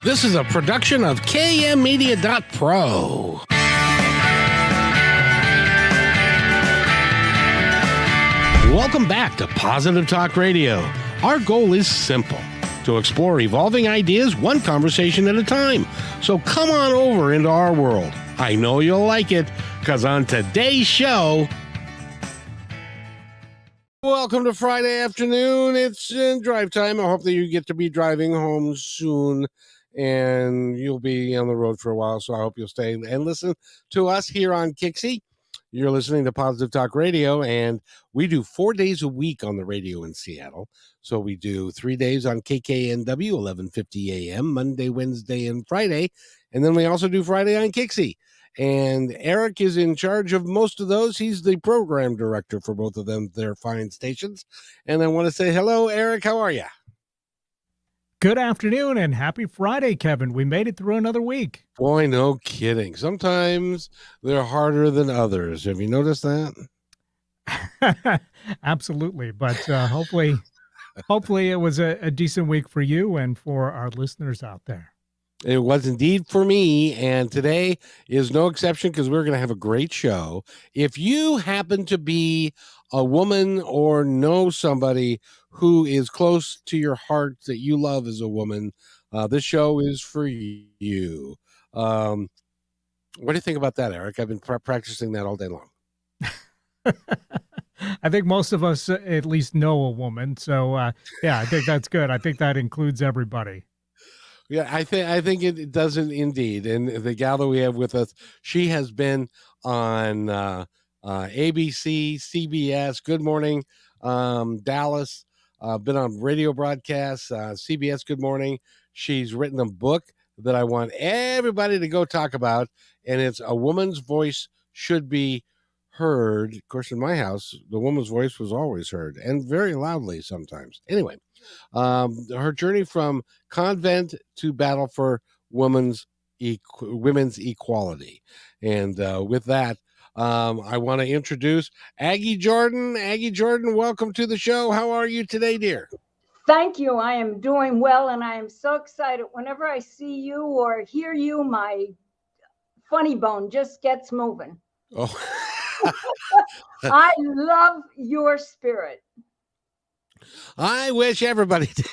This is a production of KMmedia.pro. Welcome back to Positive Talk Radio. Our goal is simple: to explore evolving ideas one conversation at a time. So come on over into our world. I know you'll like it, because on today's show... Welcome to Friday afternoon. It's drive time. I hope that you get to be driving home soon, and you'll be on the road for a while, so I hope you'll stay and listen to us here on Kixie. You're listening to Positive Talk Radio, and we do 4 days a week on the radio in Seattle. So we do 3 days on KKNW, 1150 a.m., Monday, Wednesday, and Friday. And then we also do Friday on Kixie. And Eric is in charge of most of those. He's the program director for both of them, their fine stations. And I want to say hello, Eric. How are you? Good afternoon and happy Friday, Kevin. We made it through another week. Boy, no kidding. Sometimes they're harder than others. Have you noticed that? Absolutely. But hopefully it was a decent week for you and for our listeners out there. It was indeed for me, and today is no exception because we're going to have a great show. If you happen to be a woman or know somebody who is close to your heart that you love as a woman, this show is for you. What do you think about that, Eric? I've been practicing that all day long. I think most of us at least know a woman, so yeah, I think that's good. I think that includes everybody. Yeah, I think it doesn't indeed. And the gal that we have with us, she has been on ABC, CBS, Good Morning Dallas, been on radio broadcasts, CBS Good Morning. She's written a book that I want everybody to go talk about, and it's A Woman's Voice Should Be Heard. Of course, in my house, the woman's voice was always heard, and very loudly sometimes. Anyway, her journey from convent to battle for women's equality. And with that, I want to introduce Aggie Jordan. Aggie Jordan, welcome to the show. How are you today, dear? Thank you. I am doing well, and I am so excited. Whenever I see you or hear you, my funny bone just gets moving. Oh. I love your spirit. I wish everybody did.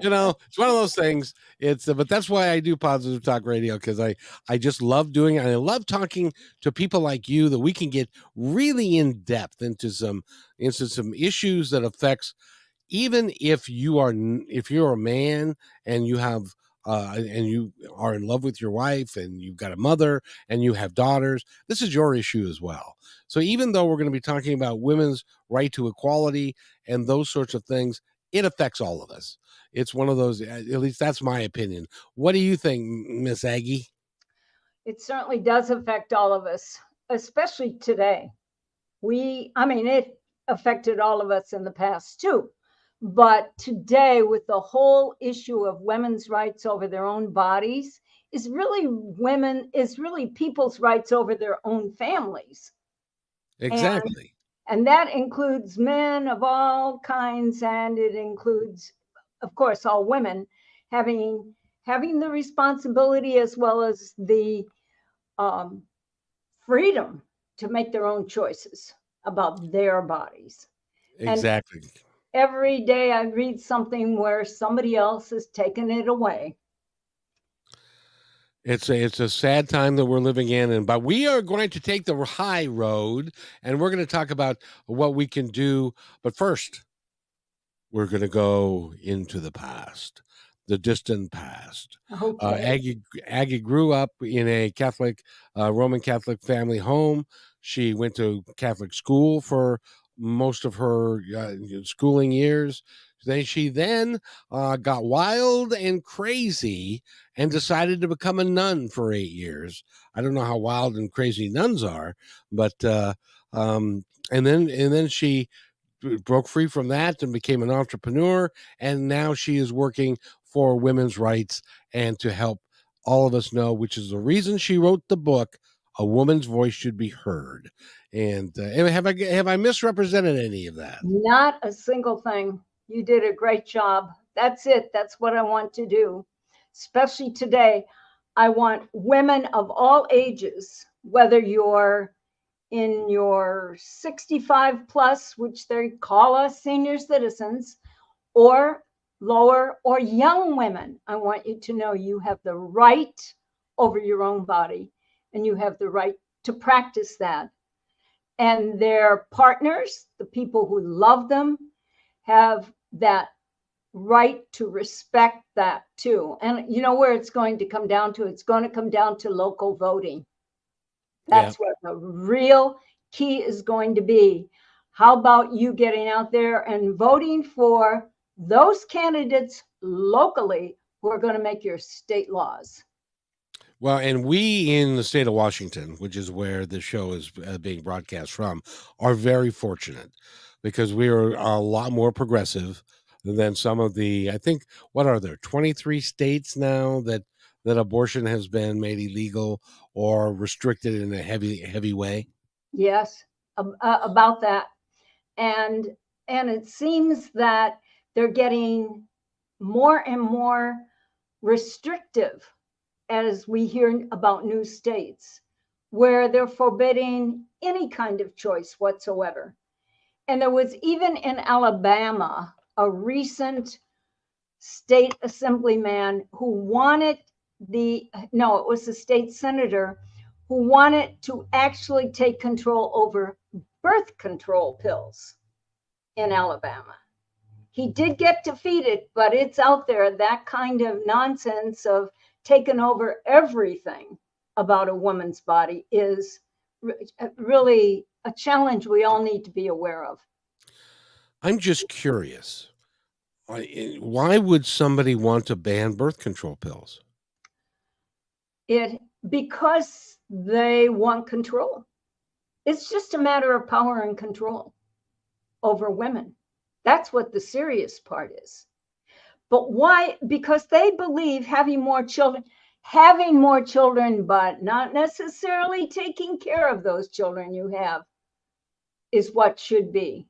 You know, it's one of those things. But that's why I do Positive Talk Radio, because I just love doing it. And I love talking to people like you that we can get really in depth into some issues that affects, even if you're a man and you have and you are in love with your wife and you've got a mother and you have daughters, this is your issue as well. So even though we're going to be talking about women's right to equality and those sorts of things, it affects all of us. It's one of those, at least that's my opinion. What do you think, Miss Aggie? It certainly does affect all of us, especially today. It affected all of us in the past too. But today, with the whole issue of women's rights over their own bodies, is really people's rights over their own families. Exactly. And that includes men of all kinds, and it includes, of course, all women having the responsibility as well as the freedom to make their own choices about their bodies. Exactly. And every day I read something where somebody else has taken it away. It's a sad time that we're living in, but we are going to take the high road, and we're going to talk about what we can do. But first, we're going to go into the past, the distant past. Okay. Aggie grew up in a Catholic, Roman Catholic family home. She went to Catholic school for most of her schooling years. She got wild and crazy and decided to become a nun for 8 years. I don't know how wild and crazy nuns are, but and then she broke free from that and became an entrepreneur, and now she is working for women's rights and to help all of us know, which is the reason she wrote the book, A Woman's Voice Should Be Heard. And have I misrepresented any of that? Not a single thing. You did a great job. That's it. That's what I want to do. especially today. I want women of all ages, whether you're in your 65 plus, which they call us senior citizens, or lower, or young women. I want you to know you have the right over your own body, and you have the right to practice that. And their partners, the people who love them, have that right to respect that too. And you know where it's going to come down to? It's going to come down to local voting. That's what the real key is going to be. How about you getting out there and voting for those candidates locally who are going to make your state laws? Well, and we in the state of Washington, which is where the show is being broadcast from, are very fortunate because we are a lot more progressive than some of the, I think, what are there, 23 states now that abortion has been made illegal or restricted in a heavy way? Yes, about that. And it seems that they're getting more and more restrictive as we hear about new states where they're forbidding any kind of choice whatsoever. And there was even in Alabama a recent state assemblyman who wanted it was a state senator who wanted to actually take control over birth control pills in Alabama. He did get defeated, but it's out there. That kind of nonsense of taking over everything about a woman's body is really a challenge we all need to be aware of. I'm just curious. Why would somebody want to ban birth control pills? Because they want control. It's just a matter of power and control over women. That's what the serious part is. But why? Because they believe having more children, but not necessarily taking care of those children you have, is what should be.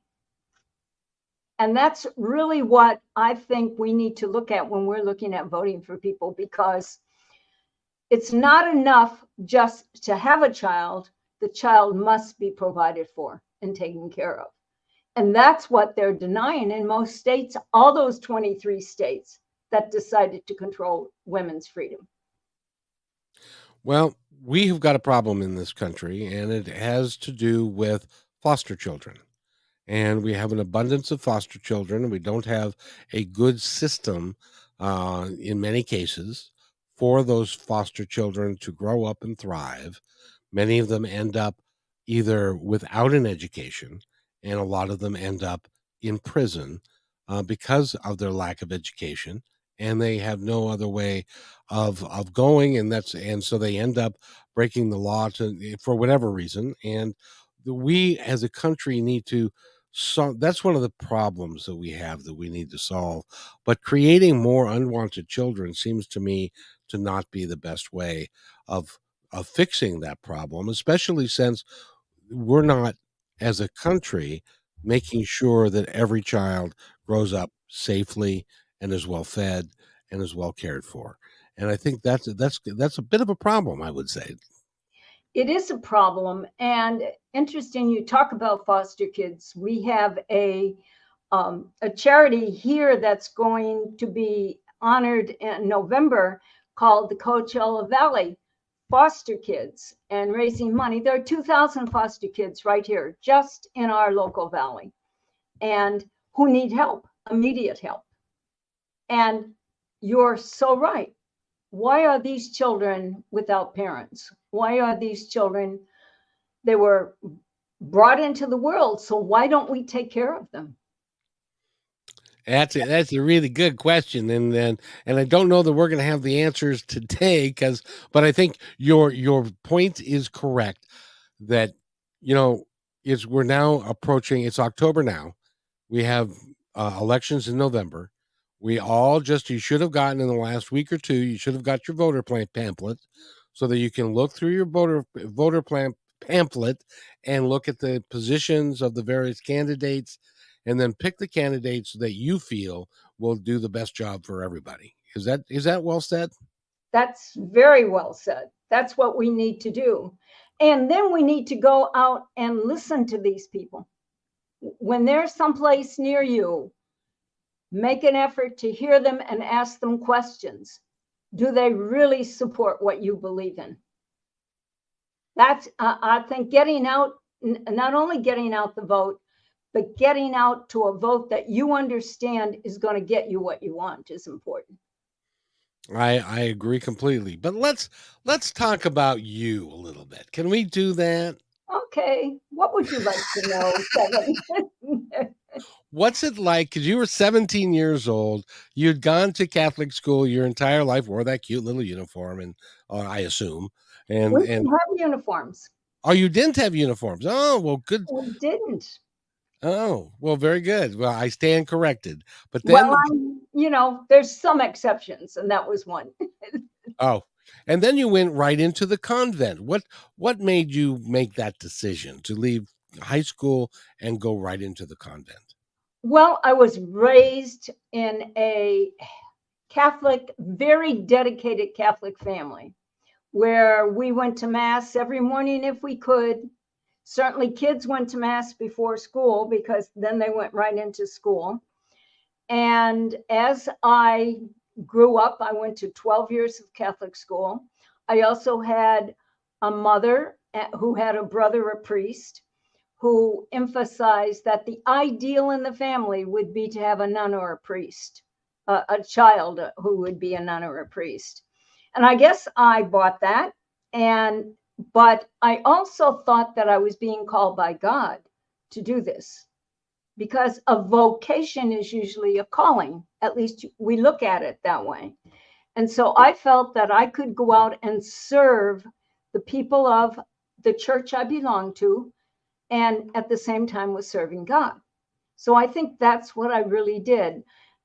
And that's really what I think we need to look at when we're looking at voting for people, because it's not enough just to have a child. The child must be provided for and taken care of. And that's what they're denying in most states, all those 23 states that decided to control women's freedom. Well, we have got a problem in this country, and it has to do with foster children. And we have an abundance of foster children, and we don't have a good system in many cases for those foster children to grow up and thrive. Many of them end up either without an education, and a lot of them end up in prison because of their lack of education, and they have no other way of going, and so they end up breaking the law for whatever reason. And we as a country need to, so that's one of the problems that we have that we need to solve. But creating more unwanted children seems to me to not be the best way of fixing that problem, especially since we're not, as a country, making sure that every child grows up safely and is well fed and is well cared for. And I think that's a bit of a problem, I would say. It is a problem. And interesting, you talk about foster kids. We have a charity here that's going to be honored in November called the Coachella Valley Foster Kids, and raising money. There are 2,000 foster kids right here, just in our local valley, and who need help, immediate help. And you're so right. Why are these children without parents? Why are these children, they were brought into the world, so why don't we take care of them? That's a really good question, and I don't know that we're going to have the answers today, but I think your point is correct. That we're now approaching. It's October now. We have elections in November. You should have gotten in the last week or two. You should have got your voter pamphlet, so that you can look through your voter pamphlet and look at the positions of the various candidates, and then pick the candidates that you feel will do the best job for everybody. Is that well said? That's very well said. That's what we need to do. And then we need to go out and listen to these people. When they're someplace near you, make an effort to hear them and ask them questions. Do they really support what you believe in? That's, I think, getting out, not only getting out the vote, but getting out to a vote that you understand is going to get you what you want is important. I agree completely. But let's talk about you a little bit. Can we do that? Okay, what would you like to know, Kevin? What's it like? Because you were 17 years old. You'd gone to Catholic school your entire life, wore that cute little uniform, and I assume. And We didn't have uniforms. oh, you didn't have uniforms. Oh, well, good. We didn't. Oh, well, very good. Well, I stand corrected. But then, Well, there's some exceptions, and that was one. oh, and then you went right into the convent. What made you make that decision to leave high school and go right into the convent? Well, I was raised in a Catholic, very dedicated Catholic family where we went to Mass every morning if we could. Certainly kids went to Mass before school because then they went right into school. And as I grew up, I went to 12 years of Catholic school. I also had a mother who had a brother, a priest, who emphasized that the ideal in the family would be to have a nun or a priest, a child who would be a nun or a priest. And I guess I bought that. But I also thought that I was being called by God to do this, because a vocation is usually a calling. At least we look at it that way. And so I felt that I could go out and serve the people of the church I belonged to, and at the same time was serving God. So I think that's what I really did.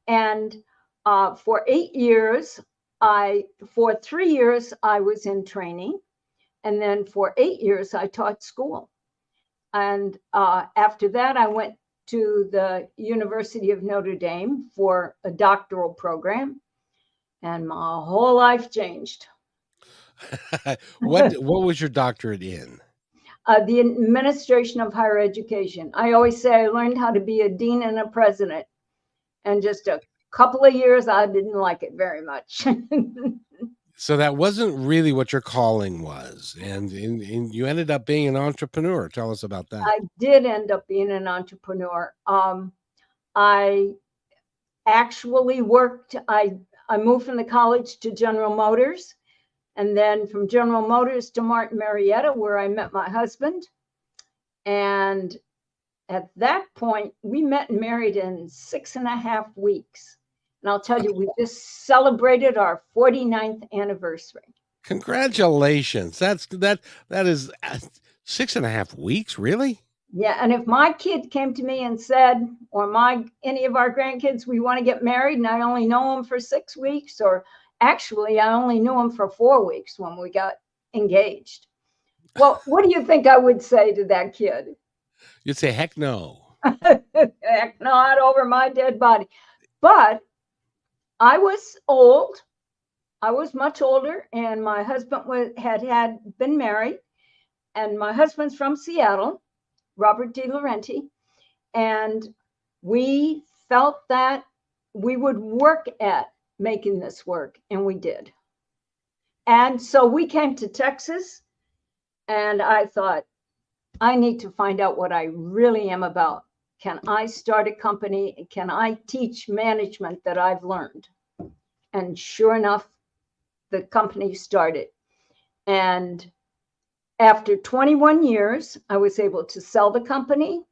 And for 8 years, for 3 years, I was in training. And then for 8 years, I taught school. And after that, I went to the University of Notre Dame for a doctoral program. And my whole life changed. What was your doctorate in? The administration of higher education. I always say I learned how to be a dean and a president. And just a couple of years, I didn't like it very much. So that wasn't really what your calling was. And you ended up being an entrepreneur. Tell us about that. I did end up being an entrepreneur. I actually worked, I moved from the college to General Motors, and then from General Motors to Martin Marietta, where I met my husband. And at that point, we met and married in 6.5 weeks. And I'll tell you, we just celebrated our 49th anniversary. Congratulations. That is 6.5 weeks, really? Yeah. And if my kid came to me and said, or any of our grandkids, we want to get married, and I only know them for 6 weeks, or actually I only knew them for 4 weeks when we got engaged. Well, what do you think I would say to that kid? You'd say, heck no. Heck not, over my dead body. But I was old. I was much older, and my husband had been married, and my husband's from Seattle, Robert DeLaurenti, and we felt that we would work at making this work, and we did. And so we came to Texas, and I thought, I need to find out what I really am about. Can I start a company? Can I teach management that I've learned? And sure enough, the company started. And after 21 years, I was able to sell the company,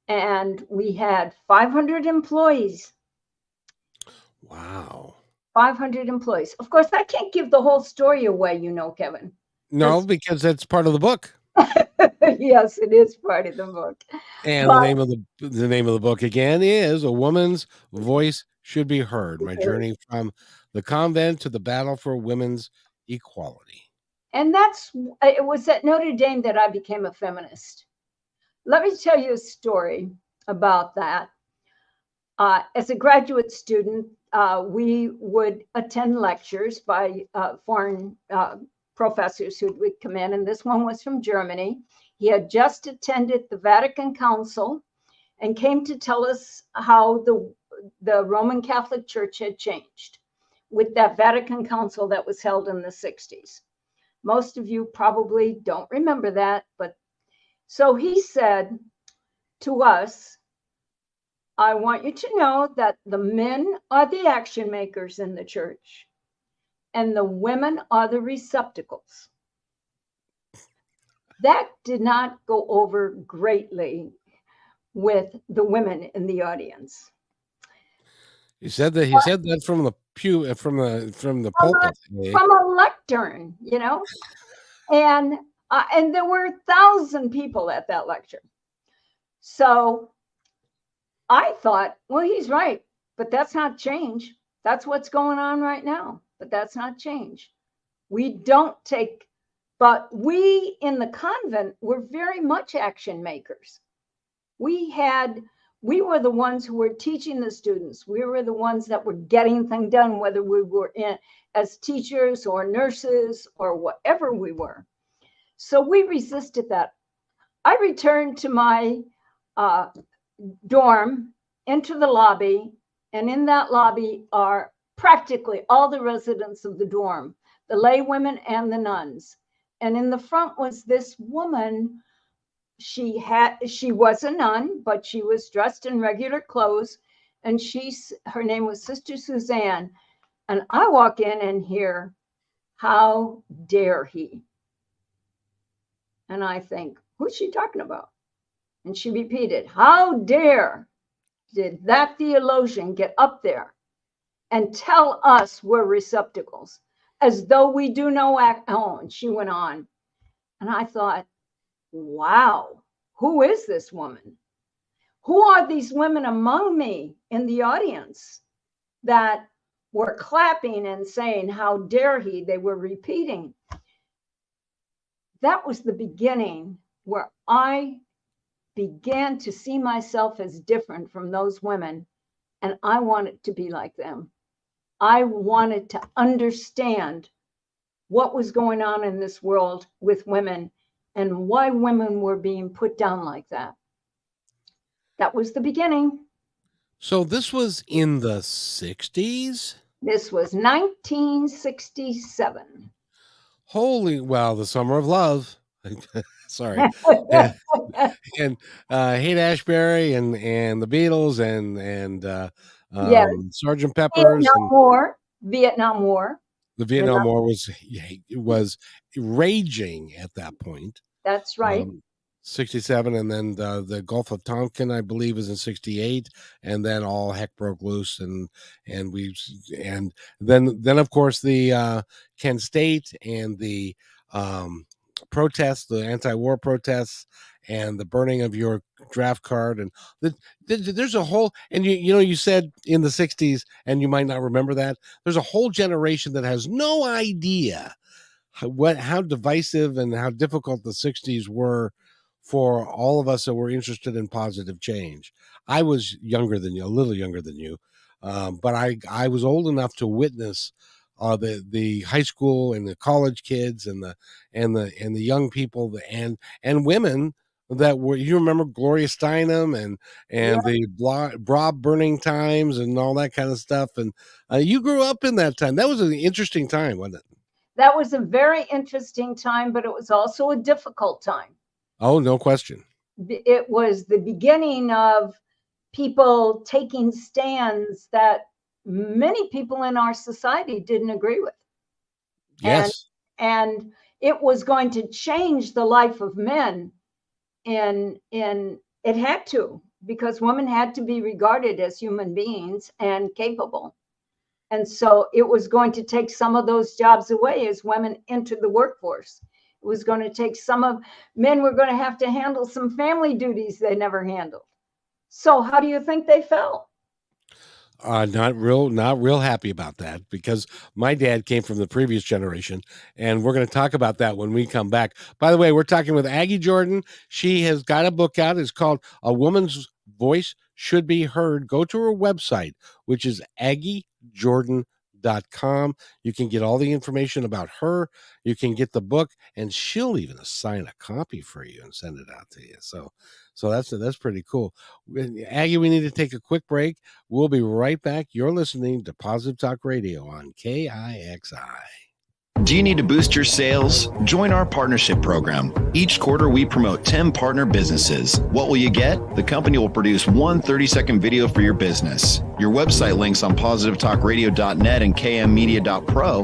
and we had 500 employees. Wow. 500 employees. Of course, I can't give the whole story away, Kevin. No, because that's part of the book. Yes, it is part of the book. And the name of the book again is A Woman's Voice Should Be Heard: My Journey from the Convent to the Battle for Women's Equality. And it was at Notre Dame that I became a feminist. Let me tell you a story about that. as a graduate student, we would attend lectures by foreign professors who would come in, and this one was from Germany. He had just attended the Vatican Council and came to tell us how the Roman Catholic Church had changed with that Vatican Council that was held in the 60s. Most of you probably don't remember that, but so he said to us, I want you to know that the men are the action makers in the church and the women are the receptacles. That did not go over greatly with the women in the audience. He said that from the pew, from the pulpit, from a lectern, you know, and there were 1,000 people at that lecture. So I thought, well, he's right, but that's not change. That's what's going on right now, but that's not change. We don't take, but we in the convent were very much action makers. We were the ones who were teaching the students. We were the ones that were getting things done, whether we were in as teachers or nurses or whatever we were. So we resisted that. I returned to my dorm, into the lobby, and in that lobby are practically all the residents of the dorm, the lay women and the nuns. And in the front was this woman. She was a nun, but she was dressed in regular clothes, and her name was Sister Suzanne. And I walk in and hear, how dare he? And I think, who's she talking about? And she repeated, how dare did that theologian get up there and tell us we're receptacles, as though we do no act. Oh, and she went on. And I thought, wow, who is this woman? Who are these women among me in the audience that were clapping and saying, how dare he? They were repeating. That was the beginning where I began to see myself as different from those women, and I wanted to be like them. I wanted to understand what was going on in this world with women and why women were being put down like that. That was the beginning. So this was in the 60s? This was 1967. Holy, well, the summer of love. Sorry. and Haight-Ashbury and the Beatles and yes. Sgt. Pepper's. Vietnam War. The Vietnam War was raging at that point. That's right. 67, and then the Gulf of Tonkin, I believe, was in 68, and then all heck broke loose, and then of course the Kent State and the protests, the anti-war protests, and the burning of your draft card, and there's a whole, and you said in the 60s, and you might not remember that, there's a whole generation that has no idea how divisive and how difficult the 60s were for all of us that were interested in positive change. I was younger than you, a little younger than you, but I was old enough to witness the high school and the college kids and the young people and women that were, you remember Gloria Steinem and the bra burning times and all that kind of stuff. And you grew up in that time. That was an interesting time, wasn't it? That was a very interesting time, but it was also a difficult time. Oh, no question. It was the beginning of people taking stands that many people in our society didn't agree with. Yes. And it was going to change the life of men. And it had to, because women had to be regarded as human beings and capable. And so it was going to take some of those jobs away as women entered the workforce. It was going to take men were going to have to handle some family duties they never handled. So how do you think they felt? Not real happy about that, because my dad came from the previous generation, and we're going to talk about that when we come back. By the way, we're talking with Aggie Jordan. She has got a book out. It's called A Woman's Voice should be heard. Go to her website, which is AggieJordan.com. You can get all the information about her. You can get the book, and she'll even assign a copy for you and send it out to you. So that's pretty cool. Aggie, we need to take a quick break. We'll be right back. You're listening to Positive Talk Radio on KIXI. Do you need to boost your sales? Join our partnership program. Each quarter, we promote 10 partner businesses. What will you get? The company will produce one 30-second video for your business. Your website links on positivetalkradio.net and kmmedia.pro.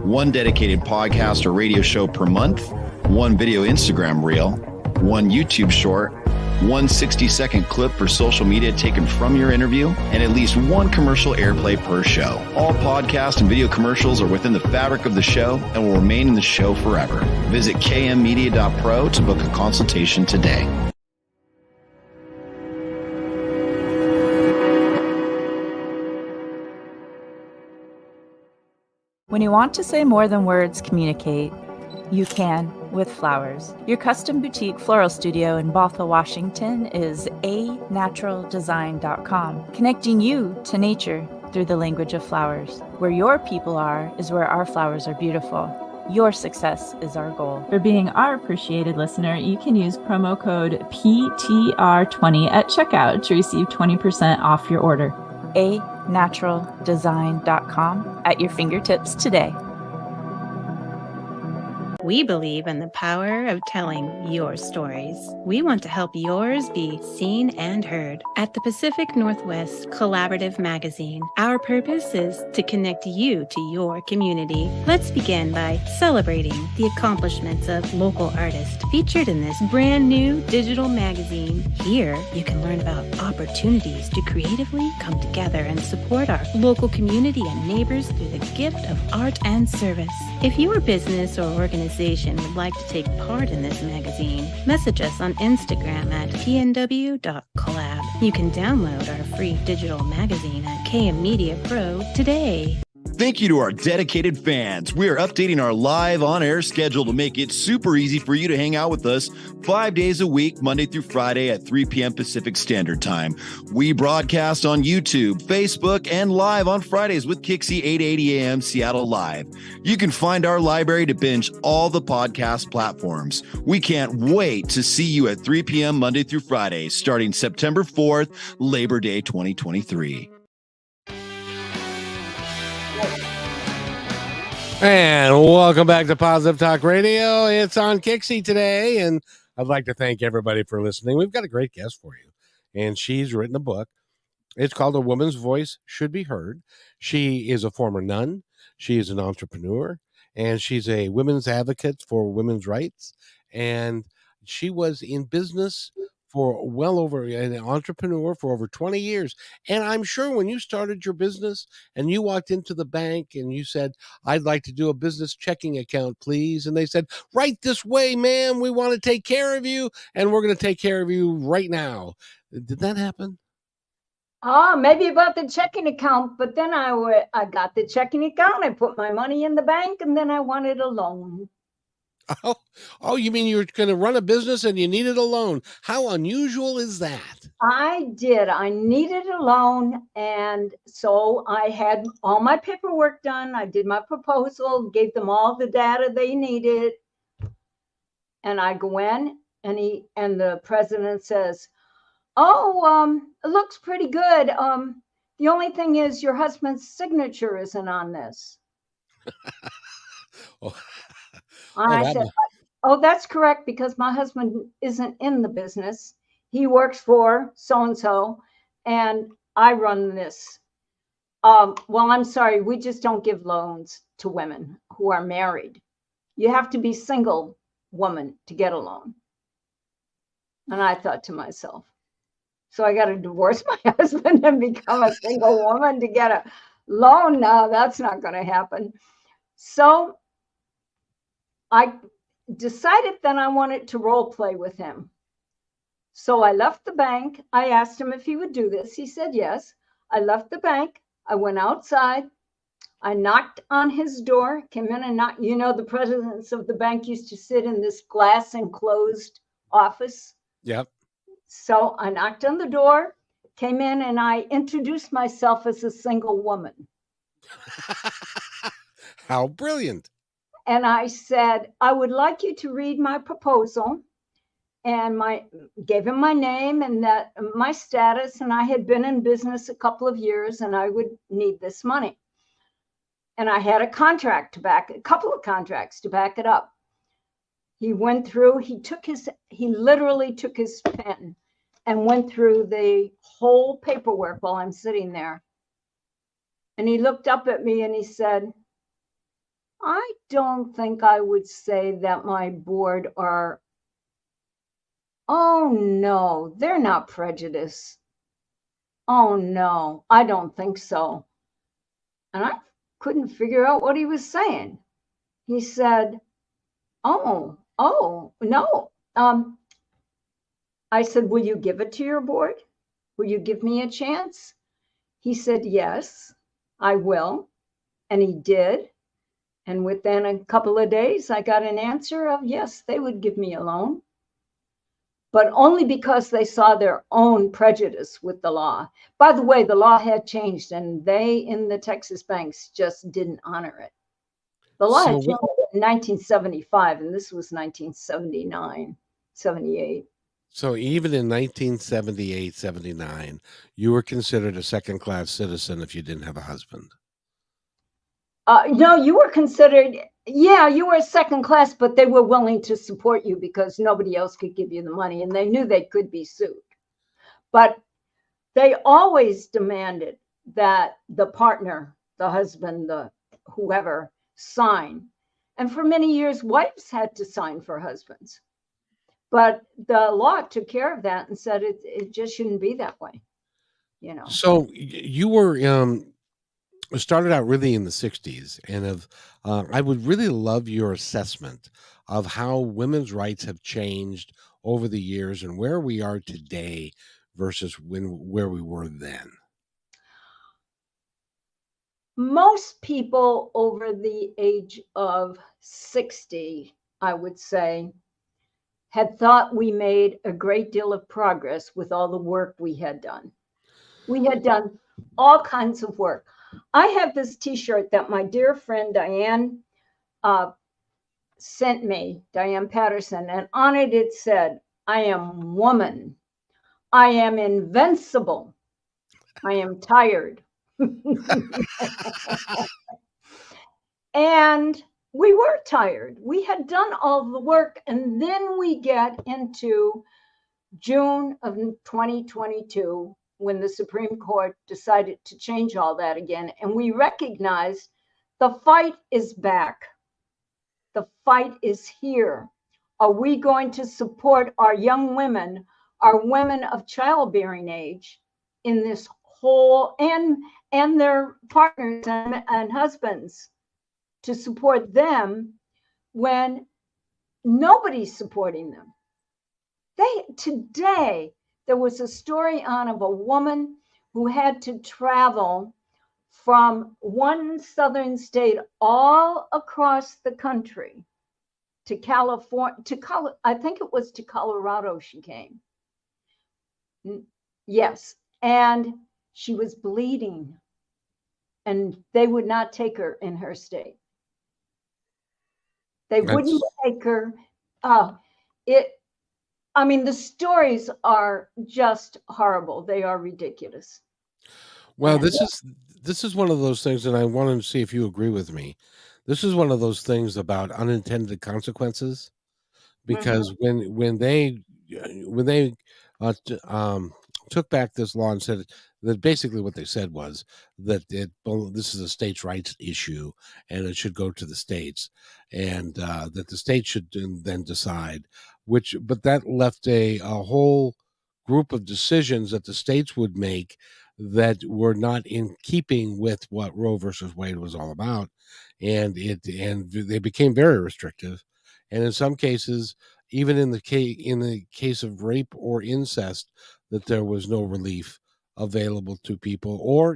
One dedicated podcast or radio show per month. One video Instagram reel. One YouTube short. One 60-second clip for social media taken from your interview, and at least one commercial airplay per show. All podcast and video commercials are within the fabric of the show and will remain in the show forever. Visit kmmedia.pro to book a consultation today. When you want to say more than words communicate, you can with flowers. Your custom boutique floral studio in Bothell, Washington is anaturaldesign.com, connecting you to nature through the language of flowers. Where your people are is where our flowers are beautiful. Your success is our goal. For being our appreciated listener, you can use promo code PTR20 at checkout to receive 20% off your order. anaturaldesign.com at your fingertips today. We believe in the power of telling your stories. We want to help yours be seen and heard. At the Pacific Northwest Collaborative Magazine, our purpose is to connect you to your community. Let's begin by celebrating the accomplishments of local artists featured in this brand new digital magazine. Here, you can learn about opportunities to creatively come together and support our local community and neighbors through the gift of art and service. If your business or organization would like to take part in this magazine, message us on Instagram at pnw.collab. You can download our free digital magazine at KM Media Pro today. Thank you to our dedicated fans. We are updating our live on-air schedule to make it super easy for you to hang out with us 5 days a week, Monday through Friday at 3 p.m. Pacific Standard Time. We broadcast on YouTube, Facebook, and live on Fridays with Kixie 8:80 a.m. Seattle Live. You can find our library to binge all the podcast platforms. We can't wait to see you at 3 p.m. Monday through Friday, starting September 4th, Labor Day 2023. And welcome back to Positive Talk Radio. It's on Kixie today, and I'd like to thank everybody for listening. We've got a great guest for you, and she's written a book. It's called A Woman's Voice Should Be Heard. She is a former nun. She is an entrepreneur, and she's a women's advocate for women's rights. And she was in business for well over, an entrepreneur for over 20 years. And I'm sure when you started your business and you walked into the bank and you said, I'd like to do a business checking account, please. And they said, right this way, ma'am, we want to take care of you. And we're going to take care of you right now. Did that happen? Maybe about the checking account, but then I got the checking account. I put my money in the bank, and then I wanted a loan. Oh, you mean you were going to run a business and you needed a loan? How unusual is that? I did. I needed a loan. And so I had all my paperwork done. I did my proposal, gave them all the data they needed. And I go in and the president says, it looks pretty good. The only thing is your husband's signature isn't on this. I said, that's correct, because my husband isn't in the business. He works for so-and-so, and I run this. Well, I'm sorry, we just don't give loans to women who are married. You have to be single woman to get a loan. And I thought to myself, so I got to divorce my husband and become a single woman to get a loan? No, that's not going to happen. So I decided then I wanted to role play with him. So I left the bank. I asked him if he would do this. He said yes. I left the bank. I went outside. I knocked on his door, came in and knocked. You know, the presidents of the bank used to sit in this glass enclosed office. Yep. So I knocked on the door. came in and I introduced myself as a single woman. How brilliant. And I said, I would like you to read my proposal. And gave him my name and that my status, and I had been in business a couple of years and I would need this money. And I had a couple of contracts to back it up. He went through, he literally took his pen and went through the whole paperwork while I'm sitting there. And he looked up at me and he said, I don't think I would say that my board are, oh no, they're not prejudiced. Oh no, I don't think so. And I couldn't figure out what he was saying. He said, oh, no. I said, will you give it to your board? Will you give me a chance? He said, yes, I will. And he did. And within a couple of days, I got an answer of yes, they would give me a loan. But only because they saw their own prejudice with the law. By the way, the law had changed and they in the Texas banks just didn't honor it. The law had changed in 1975 and this was 1979, 78. So even in 1978, 79, you were considered a second-class citizen if you didn't have a husband. No, you were considered, you were second class, but they were willing to support you because nobody else could give you the money and they knew they could be sued. But they always demanded that the partner, the husband, the whoever, sign. And for many years, wives had to sign for husbands. But the law took care of that and said it just shouldn't be that way, you know. So you were started out really in the 60s, and I would really love your assessment of how women's rights have changed over the years and where we are today versus where we were then. Most people over the age of 60, I would say, had thought we made a great deal of progress with all the work we had done. We had done all kinds of work. I have this t-shirt that my dear friend Diane sent me, Diane Patterson, and on it said, I am woman. I am invincible. I am tired. And we were tired. We had done all the work, and then we get into June of 2022 when the Supreme Court decided to change all that again, and we recognized the fight is back. The fight is here. Are we going to support our young women, our women of childbearing age in this whole, and their partners and husbands, to support them when nobody's supporting them? Today, there was a story of a woman who had to travel from one southern state all across the country to California, I think it was to Colorado she came. Yes, and she was bleeding and they would not take her in her state. They wouldn't take her. The stories are just horrible. They are ridiculous. Well, this is one of those things, and I want to see if you agree with me. This is one of those things about unintended consequences, because when they took back this law and said that basically what they said was that this is a states' rights issue and it should go to the states, and that the states should then decide but that left a whole group of decisions that the states would make that were not in keeping with what Roe versus Wade was all about, and they became very restrictive, and in some cases, even in the case of rape or incest, that there was no relief available to people,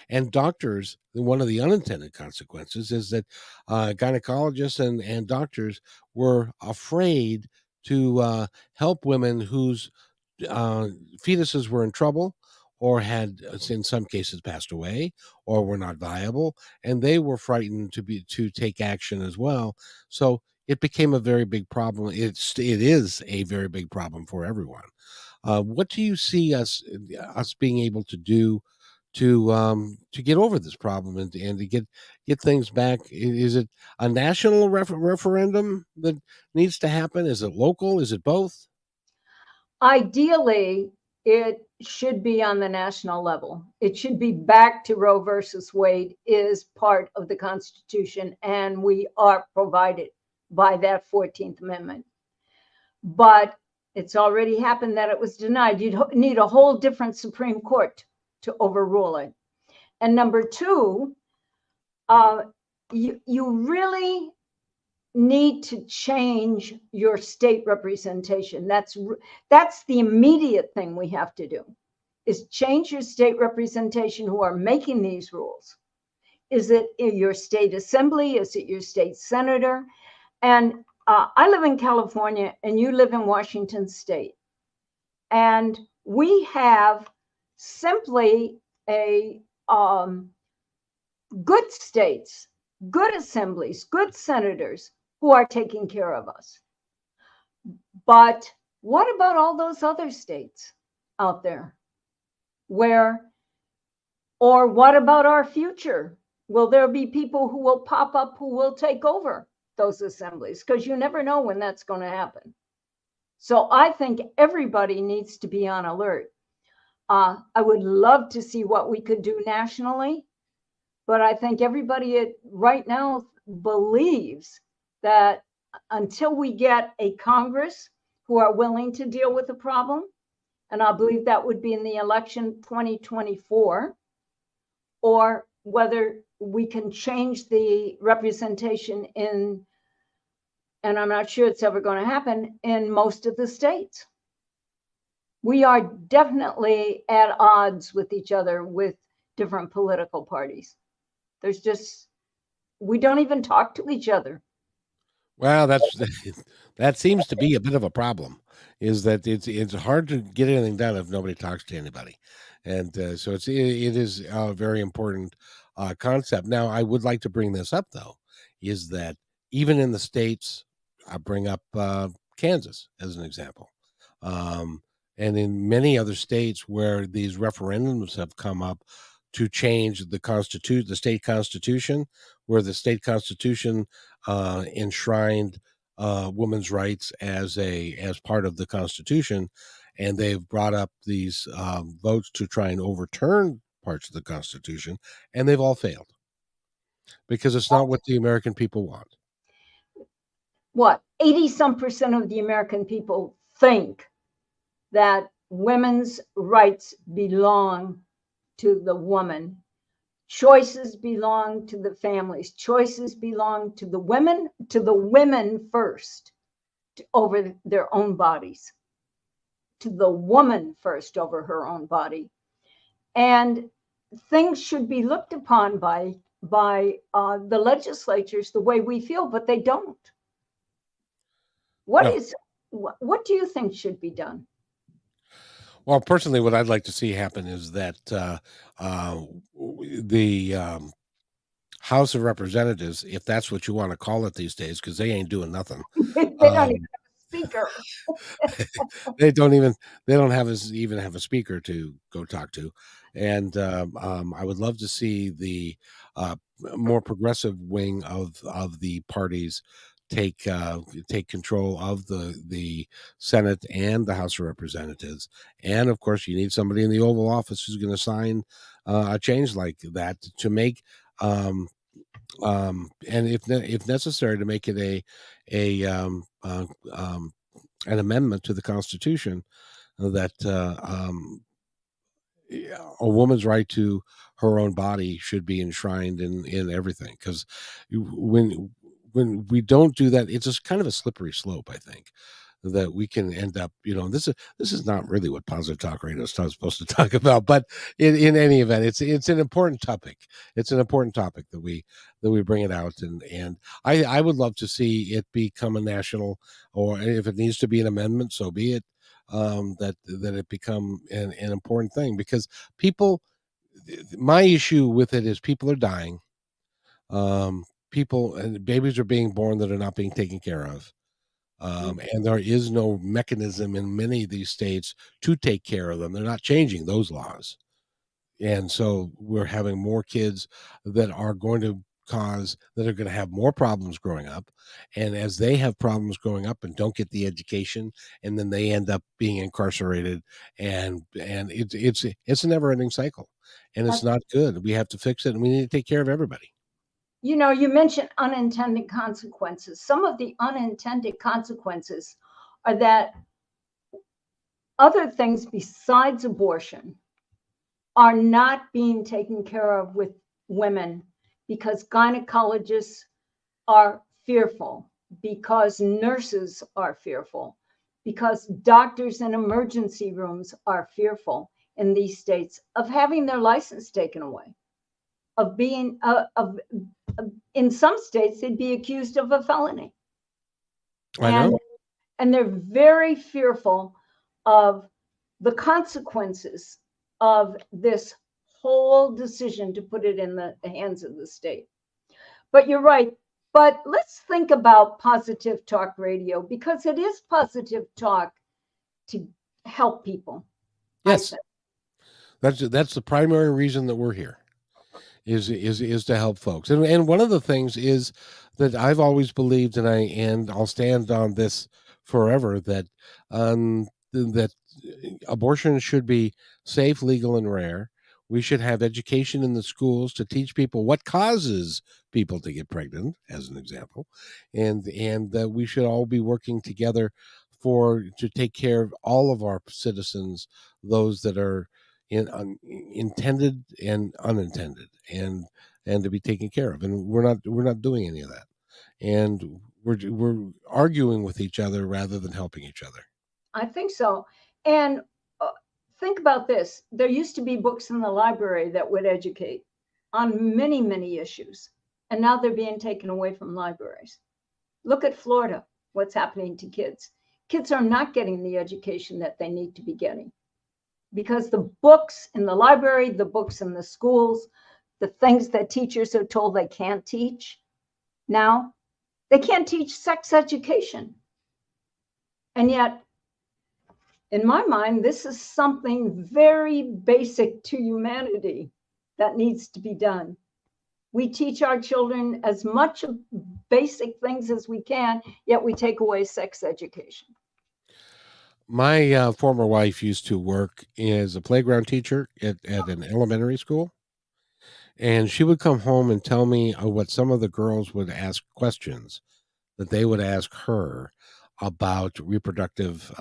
and doctors. One of the unintended consequences is that gynecologists and doctors were afraid to help women whose fetuses were in trouble, or had in some cases passed away or were not viable, and they were frightened to take action as well. So it became a very big problem. It is a very big problem for everyone. What do you see us being able to do to get over this problem and to get things back? Is it a national referendum that needs to happen? Is it local? Is it both? Ideally, it should be on the national level. It should be back to Roe versus Wade is part of the Constitution, and we are provided by that 14th Amendment. But it's already happened that it was denied. You'd need a whole different Supreme Court to overrule it. And number two, you really need to change your state representation. That's the immediate thing we have to do, is change your state representation who are making these rules. Is it your state assembly? Is it your state senator? And I live in California and you live in Washington State. And we have simply a good states, good assemblies, good senators who are taking care of us. But what about all those other states out there? Or what about our future? Will there be people who will pop up who will take over those assemblies? Because you never know when that's going to happen. So I think everybody needs to be on alert. I would love to see what we could do nationally, but I think everybody right now believes that until we get a Congress who are willing to deal with the problem, and I believe that would be in the election 2024, or whether we can change the representation in, and I'm not sure it's ever going to happen, in most of the states. We are definitely at odds with each other with different political parties. There's just, we don't even talk to each other. Well, that seems to be a bit of a problem, is that it's hard to get anything done if nobody talks to anybody. And so it is a very important concept. Now, I would like to bring this up, though, is that even in the states, I bring up Kansas as an example. And in many other states where these referendums have come up to change the state constitution, where the state constitution enshrined women's rights as part of the Constitution, and they've brought up these votes to try and overturn parts of the Constitution, and they've all failed because it's not what the American people want. What, 80-some% of the American people think that women's rights belong to the woman. Choices belong to the families. Choices belong to the women first, over their own bodies, to the woman first over her own body. And things should be looked upon by the legislatures the way we feel, but they don't. What do you think should be done? Well, personally, what I'd like to see happen is that the House of Representatives, if that's what you want to call it these days, because they ain't doing nothing. They don't even have a speaker. They don't even have a speaker to go talk to. And I would love to see the more progressive wing of the parties take control of the Senate and the House of Representatives. And of course, you need somebody in the Oval Office who's going to sign a change like that to make and if necessary, to make it an amendment to the Constitution that a woman's right to her own body should be enshrined in everything. Because when we don't do that, it's just kind of a slippery slope, I think, that we can end up, this is not really what Positive Talk Radio is supposed to talk about, but in any event, it's an important topic. It's an important topic that we bring it out, and I would love to see it become a national, or if it needs to be an amendment, so be it. that it become an important thing, because people, my issue with it is people are dying. People and babies are being born that are not being taken care of. And there is no mechanism in many of these states to take care of them. They're not changing those laws. And so we're having more kids that are going to have more problems growing up. And as they have problems growing up and don't get the education, and then they end up being incarcerated, and it's a never ending cycle, and it's not good. We have to fix it, and we need to take care of everybody. You know, you mentioned unintended consequences. Some of the unintended consequences are that other things besides abortion are not being taken care of with women, because gynecologists are fearful, because nurses are fearful, because doctors in emergency rooms are fearful in these states of having their license taken away, of being in some states they'd be accused of a felony. I know. And they're very fearful of the consequences of this whole decision to put it in the hands of the state. But you're right. But let's think about Positive Talk Radio, because it is positive talk to help people. Yes, that's the primary reason that we're here, is to help folks. And one of the things is that I've always believed, and I'll stand on this forever, that that abortion should be safe, legal, and rare. We should have education in the schools to teach people what causes people to get pregnant, as an example, and that we should all be working together to take care of all of our citizens, those that are intended and unintended, and to be taken care of. And we're not doing any of that, and we're arguing with each other rather than helping each other. I think so. And think about this. There used to be books in the library that would educate on many, many issues, and now they're being taken away from libraries. Look at Florida, what's happening to kids. Kids are not getting the education that they need to be getting, because the books in the library, the books in the schools, the things that teachers are told they can't teach, now they can't teach sex education. And yet, in my mind, this is something very basic to humanity that needs to be done. We teach our children as much of basic things as we can, yet we take away sex education. My former wife used to work as a playground teacher at an elementary school, and she would come home and tell me what some of the girls would ask questions that they would ask her about reproductive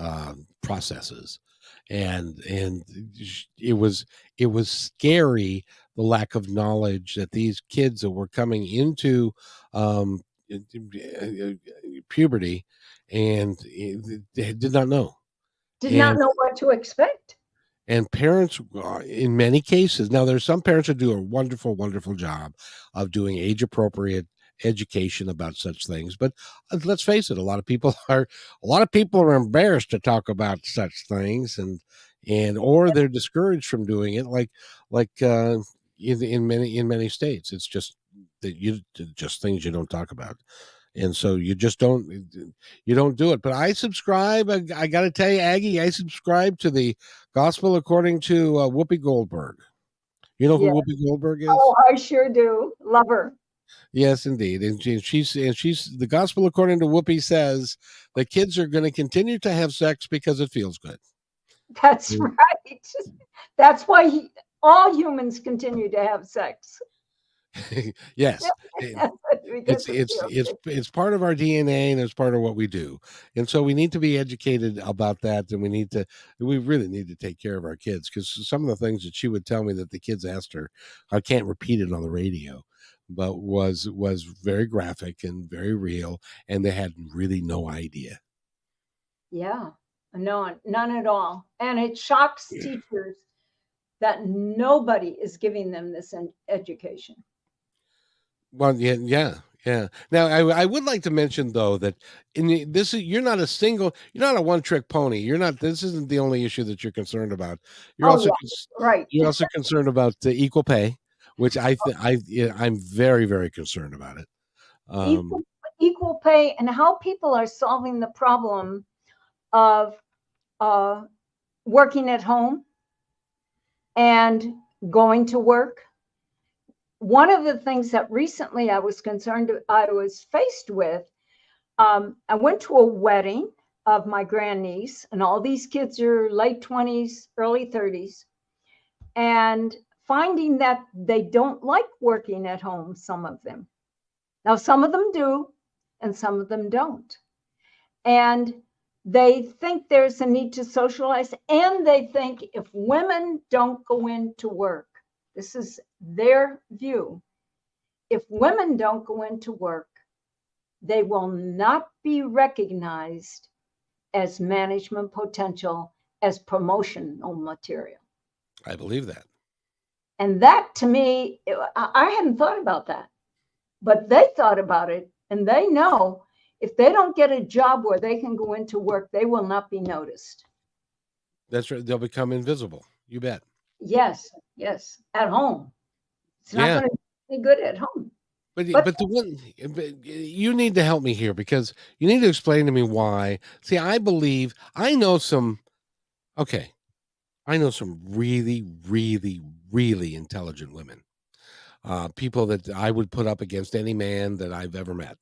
processes, and it was scary, the lack of knowledge that these kids that were coming into puberty, and they did not know. Did not know what to expect. And parents, in many cases, now there's some parents that do a wonderful, wonderful job of doing age appropriate education about such things. But let's face it, a lot of people are embarrassed to talk about such things, or they're discouraged from doing it. Like in many states, it's just that just things you don't talk about. And so you don't do it. But I subscribe. I got to tell you, Aggie, I subscribe to the Gospel according to Whoopi Goldberg. You know who Whoopi Goldberg is? Oh, I sure do. Love her. Yes, indeed. And she's the Gospel according to Whoopi says that kids are going to continue to have sex because it feels good. That's right. That's why all humans continue to have sex. Yes. It's part of our DNA, and it's part of what we do. And so we need to be educated about that, and we really need to take care of our kids, because some of the things that she would tell me that the kids asked her, I can't repeat it on the radio, but was very graphic and very real, and they had really no idea. Yeah, no, none at all. And it shocks teachers that nobody is giving them this education. Well, yeah, Yeah. Now, I would like to mention though that you're not a one trick pony. This isn't the only issue that you're concerned about. You're Oh also yeah, right. you're also concerned about the equal pay, which I'm very, very concerned about it. Equal, equal pay and how people are solving the problem of working at home and going to work. One of the things that recently I was faced with, I went to a wedding of my grandniece, and all these kids are late 20s, early 30s, and finding that they don't like working at home, some of them. Now, some of them do, and some of them don't. And they think there's a need to socialize, and they think if women don't go into work, this is their view, if women don't go into work, they will not be recognized as management potential, as promotional material. I believe that. And that to me, I hadn't thought about that, but they thought about it, and they know if they don't get a job where they can go into work, they will not be noticed. That's right. They'll become invisible. You bet. Yes, at home. It's not going to be good at home. But you need to help me here, because you need to explain to me why. See, I know some really, really, really intelligent women, people that I would put up against any man that I've ever met,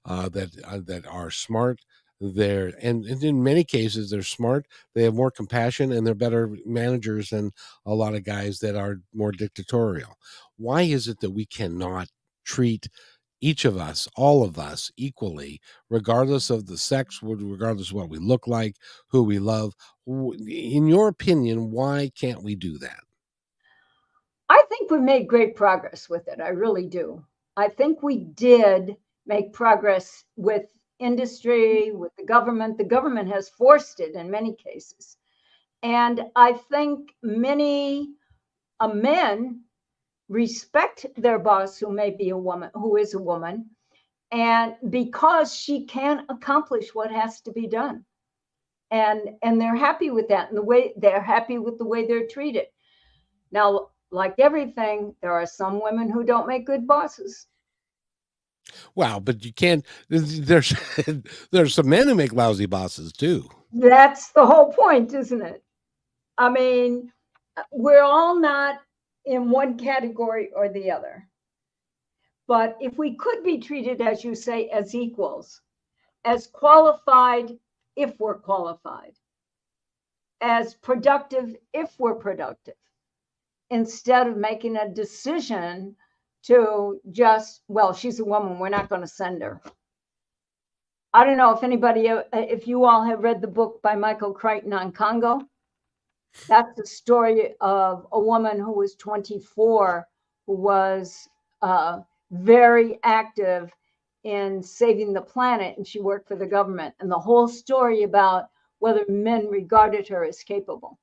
that are smart. And in many cases they're smart. They have more compassion, and they're better managers than a lot of guys that are more dictatorial. Why is it that we cannot treat each of us, all of us, equally, regardless of the sex, regardless of what we look like, who we love? In your opinion, why can't we do that? I think we made great progress with it. I really do. I think we did make progress with industry, with the government. The government has forced it in many cases. And I think many men respect their boss, who may be a woman, who is a woman, and because she can accomplish what has to be done. And they're happy with that, and they're happy with the way they're treated. Now, like everything, there are some women who don't make good bosses. Wow, but you can't. There's some men who make lousy bosses too. That's the whole point, isn't it? I mean, we're all not in one category or the other. But if we could be treated, as you say, as equals, as qualified if we're qualified, as productive if we're productive, instead of making a decision to just, well, she's a woman, we're not going to send her. I don't know if you all have read the book by Michael Crichton on Congo. That's the story of a woman who was 24, who was very active in saving the planet, and she worked for the government. And the whole story about whether men regarded her as capable.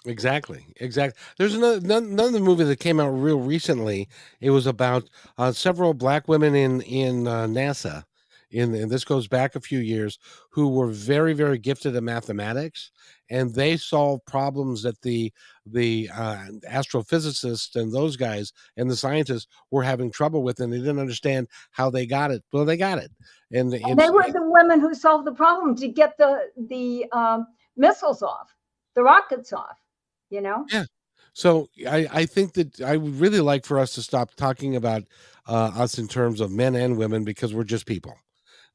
Exactly. There's another movie that came out real recently. It was about several black women in NASA. And this goes back a few years, who were very, very gifted at mathematics, and they solved problems that the astrophysicists and those guys and the scientists were having trouble with, and they didn't understand how they got it. Well, they got it, and they were the women who solved the problem to get the missiles off, the rockets off. You know? Yeah. So I think that I would really like for us to stop talking about us in terms of men and women, because we're just people.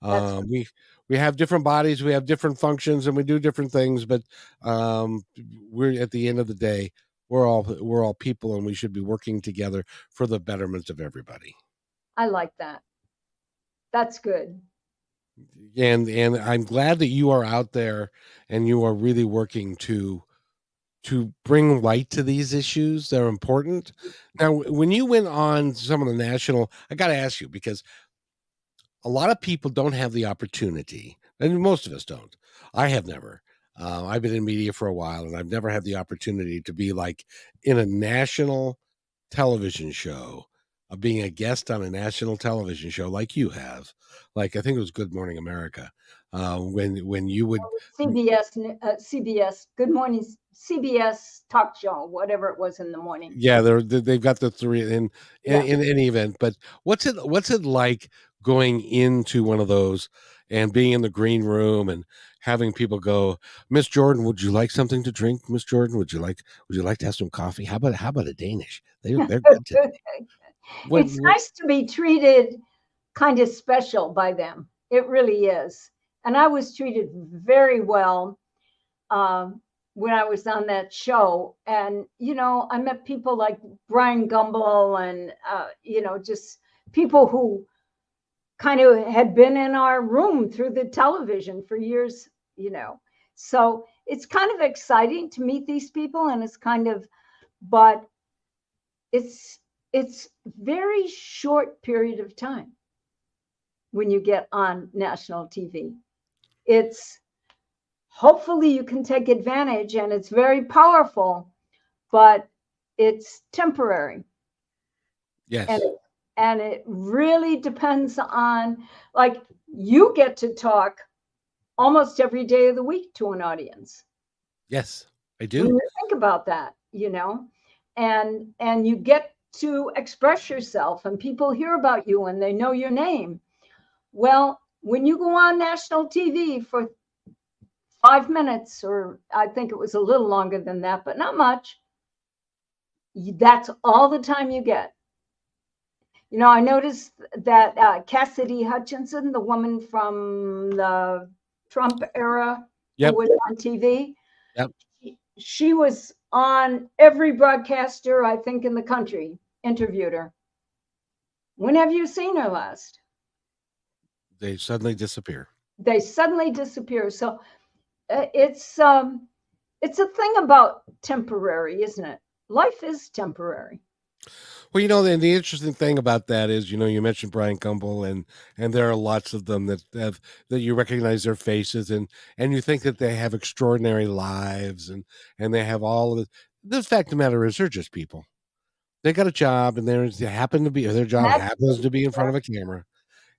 We have different bodies, we have different functions, and we do different things, but we're, at the end of the day, we're all people, and we should be working together for the betterment of everybody. I like that. That's good. And I'm glad that you are out there and you are really working to bring light to these issues that are important. Now, when you went on some of the national, I got to ask you, because a lot of people don't have the opportunity, and most of us don't. I have never. I've been in media for a while, and I've never had the opportunity to be like in a national television show being a guest on a national television show like you have, like I think it was Good Morning America, when you would CBS, Good Morning CBS talk show, whatever it was in the morning. yeah, they've got the three in any event. But what's it like going into one of those and being in the green room and having people go, Miss Jordan, would you like something to drink? Miss Jordan, would you like to have some coffee? How about a Danish? They're good today. It's nice to be treated kind of special by them. It really is. And I was treated very well when I was on that show. And, I met people like Brian Gumbel and, just people who kind of had been in our room through the television for years, So it's kind of exciting to meet these people, and but it's very short period of time when you get on national TV. It's hopefully you can take advantage, and it's very powerful, but it's temporary. Yes. And it really depends on, like, you get to talk almost every day of the week to an audience. Yes, I do. When you think about that, and you get to express yourself, and people hear about you and they know your name. Well, when you go on national TV for 5 minutes, or I think it was a little longer than that, but not much, that's all the time you get. I noticed that Cassidy Hutchinson, the woman from the Trump era, who was on TV, she was on every broadcaster, I think, in the country, interviewed her. When have you seen her last? They suddenly disappear. So it's a thing about temporary, isn't it? Life is temporary. Well, the interesting thing about that is, you mentioned Brian Gumbel, and there are lots of them that you recognize their faces, and you think that they have extraordinary lives, and they have all of it. The fact of the matter is, they're just they got a job, and their job happens to be in front of a camera,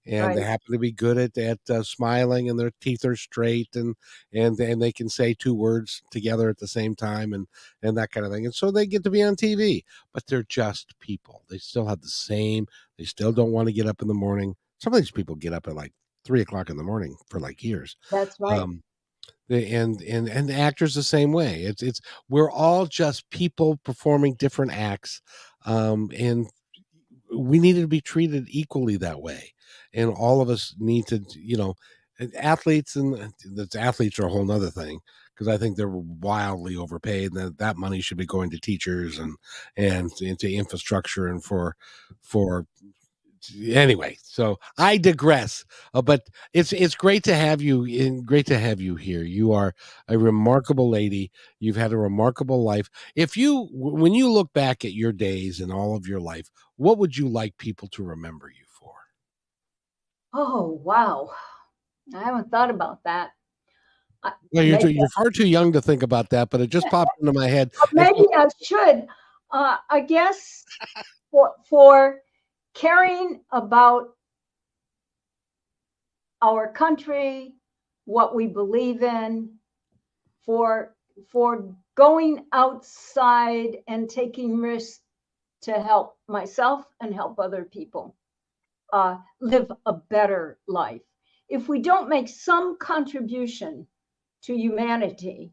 and they happen to be good at smiling, and their teeth are straight, and they can say 2 words together at the same time, and that kind of thing. And so they get to be on TV, but they're just people. They still have they still don't want to get up in the morning. Some of these people get up at like 3:00 in the morning for like years. That's right. And actors the same way. It's we're all just people performing different acts, and we need to be treated equally that way. And all of us need to, athletes, and athletes are a whole nother thing, because I think they're wildly overpaid, and that money should be going to teachers and into infrastructure and for anyway. So I digress, but it's great to have you here. You are a remarkable lady. You've had a remarkable life. When you look back at your days and all of your life, what would you like people to remember you for? Oh, wow. I haven't thought about that. Well, you're far too young to think about that, but it just popped into my head. Maybe I should. I guess for caring about our country, what we believe in, for going outside and taking risks to help myself and help other people live a better life. If we don't make some contribution to humanity,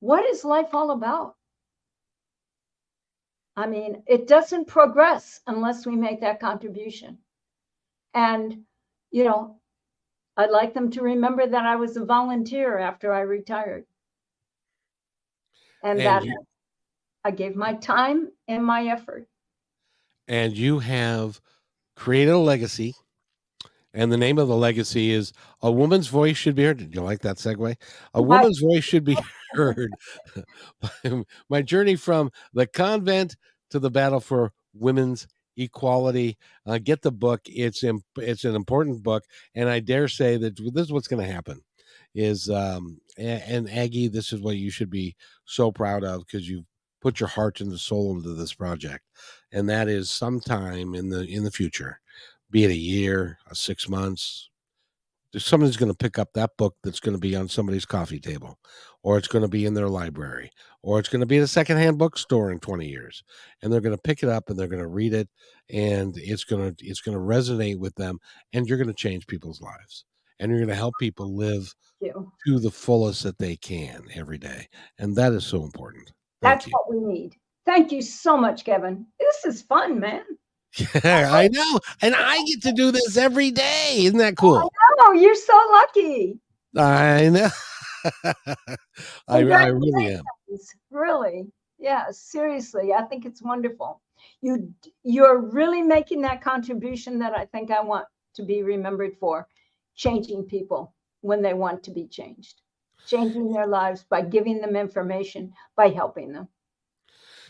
what is life all about? I mean, it doesn't progress unless we make that contribution. And, I'd like them to remember that I was a volunteer after I retired. And that I gave my time and my effort. And you have created a legacy. And the name of the legacy is A Woman's Voice Should Be Heard. Did you like that segue? A Woman's Voice Should Be Heard. My journey from the convent to the battle for women's equality. Get the book. It's an important book. And I dare say that this is what's going to happen is, and Aggie, this is what you should be so proud of, because you've put your heart and soul into this project. and that is sometime in the future, be it a year, 6 months, somebody's going to pick up that book that's going to be on somebody's coffee table, or it's going to be in their library, or it's going to be at a secondhand bookstore in 20 years, and they're going to pick it up and they're going to read it, and it's going to resonate with them, and you're going to change people's lives, and you're going to help people live to the fullest that they can every day, and that is so important. That's what we need. Thank you so much, Kevin. This is fun, man. I know, and I get to do this every day. Isn't that cool? Oh, you're so lucky. I know. I really am. Really, yeah. Seriously, I think it's wonderful. You're really making that contribution that I think I want to be remembered for, changing people when they want to be changed, changing their lives by giving them information, by helping them.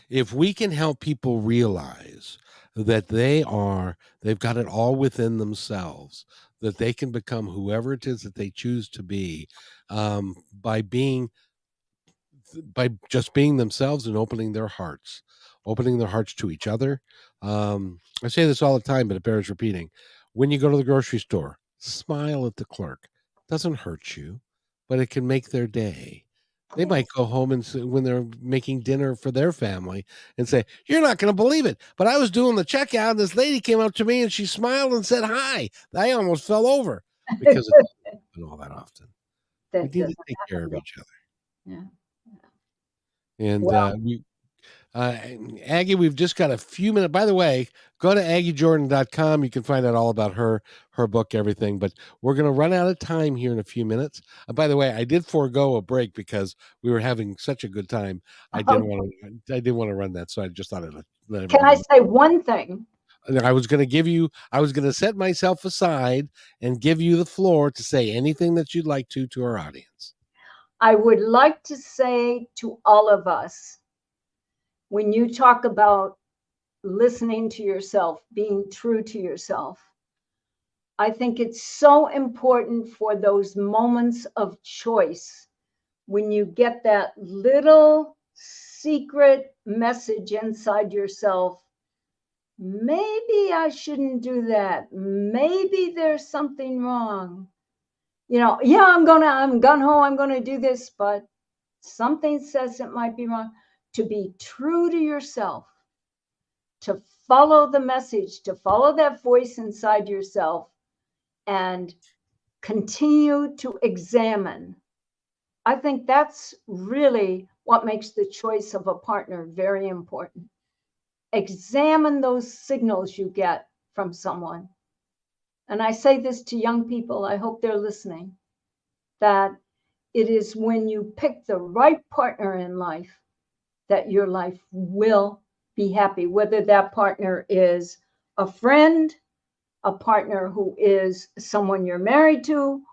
If we can help people realize that they've got it all within themselves, that they can become whoever it is that they choose to be, by just being themselves and opening their hearts to each other. I say this all the time, but it bears repeating. When you go to the grocery store, smile at the clerk. It doesn't hurt you, but it can make their day. They might go home and when they're making dinner for their family and say, "You're not going to believe it, but I was doing the checkout and this lady came up to me and she smiled and said hi. I almost fell over," because it doesn't happen all that often. We need to take care of each other. Yeah. And Aggie, we've just got a few minutes. By the way, go to AggieJordan.com. You can find out all about her book, everything. But we're going to run out of time here in a few minutes. By the way, I did forego a break because we were having such a good time. I didn't want to run that, so I just thought I'd let Can I say one thing? I was going to set myself aside and give you the floor to say anything that you'd like to our audience. I would like to say to all of us, when you talk about listening to yourself, being true to yourself, I think it's so important for those moments of choice when you get that little secret message inside yourself. Maybe I shouldn't do that. Maybe there's something wrong. Yeah, I'm gung ho, I'm going to do this, but something says it might be wrong. To be true to yourself, to follow the message, to follow that voice inside yourself, and continue to examine. I think that's really what makes the choice of a partner very important. Examine those signals you get from someone. And I say this to young people, I hope they're listening, that it is when you pick the right partner in life that your life will be happy, whether that partner is a friend, a partner who is someone you're married to,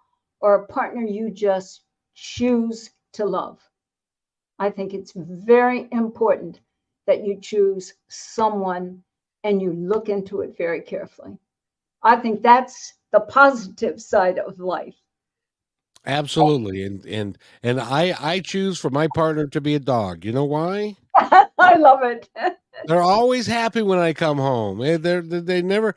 or a partner you just choose to love. I think it's very important that you choose someone and you look into it very carefully. I think that's the positive side of life. Absolutely. And I choose for my partner to be a dog. You know why? I love it. They're always happy when I come home. They've never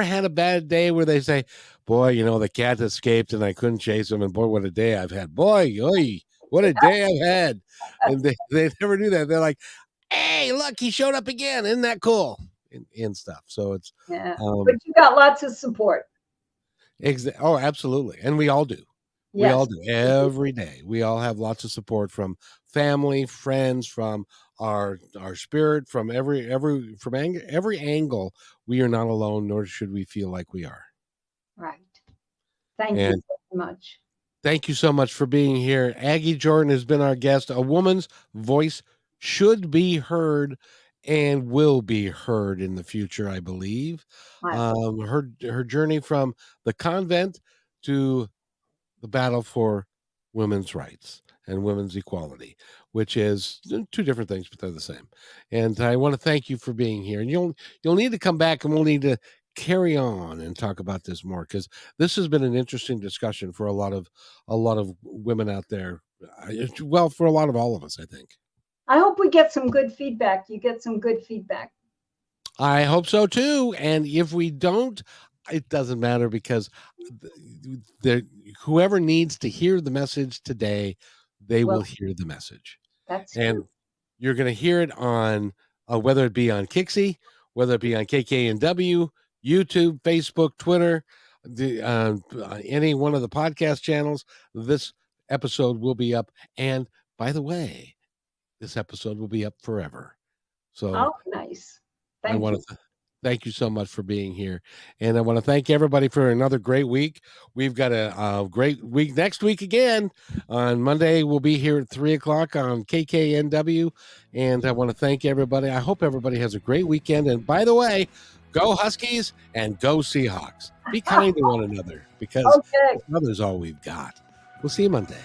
had a bad day where they say, "Boy, the cat escaped and I couldn't chase him, and boy, what a day I've had. Boy, oy, what a day I've had." And they never do that. They're like, "Hey, look, he showed up again. Isn't that cool?" And stuff. So it's but you got lots of support. Oh, absolutely. And we all do. Yes. We all do every day. We all have lots of support from family, friends, from our spirit, from every angle. We are not alone, nor should we feel like we are. Right. Thank you so much. Thank you so much for being here. Aggie Jordan has been our guest. A woman's voice should be heard and will be heard in the future, I believe. Her journey from the convent to the battle for women's rights and women's equality, which is two different things, but they're the same. And I want to thank you for being here. And you'll need to come back, and we'll need to carry on and talk about this more, because this has been an interesting discussion for a lot of women out there. Well, for a lot of all of us, I think. I hope we get some good feedback. You get some good feedback. I hope so too. And if we don't, it doesn't matter, because whoever needs to hear the message today, they will hear the message. That's And true. you're going to hear it on whether it be on Kixie, whether it be on KKNW, YouTube, Facebook, Twitter, any one of the podcast channels. This episode will be up. And by the way, this episode will be up forever. So Oh, nice. I Thank want you. to thank you so much for being here. And I want to thank everybody for another great week. We've got a great week next week again. On Monday, we'll be here at 3:00 on KKNW. And I want to thank everybody. I hope everybody has a great weekend. And by the way, go Huskies and go Seahawks. Be kind to one another, because Okay. each other's all we've got. We'll see you Monday.